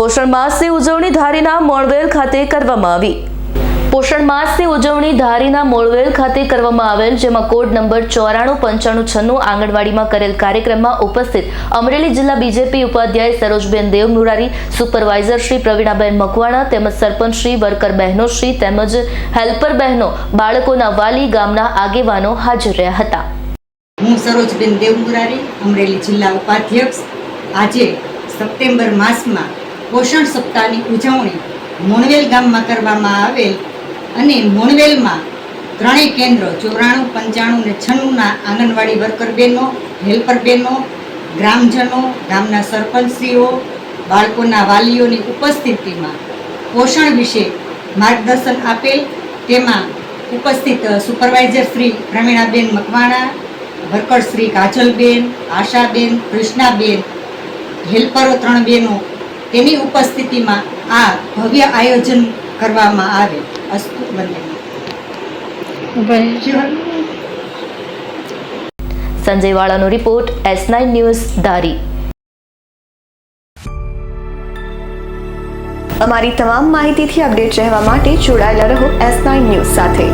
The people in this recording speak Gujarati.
પોષણ માસની ઉજવણી ધારીના મોળવેલ ખાતે કરવામાં આવી। પોષણ માસની ઉજવણી ધારીના મોળવેલ ખાતે કરવામાં આવેલ, જેમાં કોડ નંબર 949596 આંગણવાડીમાં કરેલ કાર્યક્રમમાં ઉપસ્થિત અમરેલી જિલ્લા બીજેપી ઉપાધ્યાય સરોજબેન દેવ મુરારી, સુપરવાઇઝર શ્રી પ્રવીણાબેન મકવાણા તેમજ સરપંચ શ્રી, વર્કર બહેનો શ્રી તેમજ હેલ્પર બહેનો, બાળકોના વાલી, ગામના આગેવાનો હાજર રહ્યા હતા। હું સરોજબેન દેવ મુરારી, અમરેલી જિલ્લા ઉપાધ્યક્ષ। આજે સપ્ટેમ્બર માસમાં પોષણ સપ્તાહની ઉજવણી મોણવેલ ગામમાં કરવામાં આવેલ અને મોણવેલમાં ત્રણેય કેન્દ્રો 94, 95 ને 96ના આંગણવાડી વર્કર બહેનો, હેલ્પર બહેનો, ગ્રામજનો, ગામના સરપંચશ્રીઓ, બાળકોના વાલીઓની ઉપસ્થિતિમાં પોષણ વિશે માર્ગદર્શન આપેલ। તેમાં ઉપસ્થિત સુપરવાઇઝર શ્રી પ્રવીણાબેન મકવાણા, વર્કર શ્રી કાજલબેન, આશાબેન, કૃષ્ણાબેન, હેલ્પરો 3 બહેનો, તેની ઉપસ્થિતિમાં આ ભવ્ય આયોજન કરવામાં આવે। અસ્તુ વંદે। સંજય વાળાનો રિપોર્ટ, S9 ન્યૂઝ, ધારી। અમારી તમામ માહિતીથી અપડેટ રહેવા માટે જોડાયેલા રહો S9 ન્યૂઝ સાથે।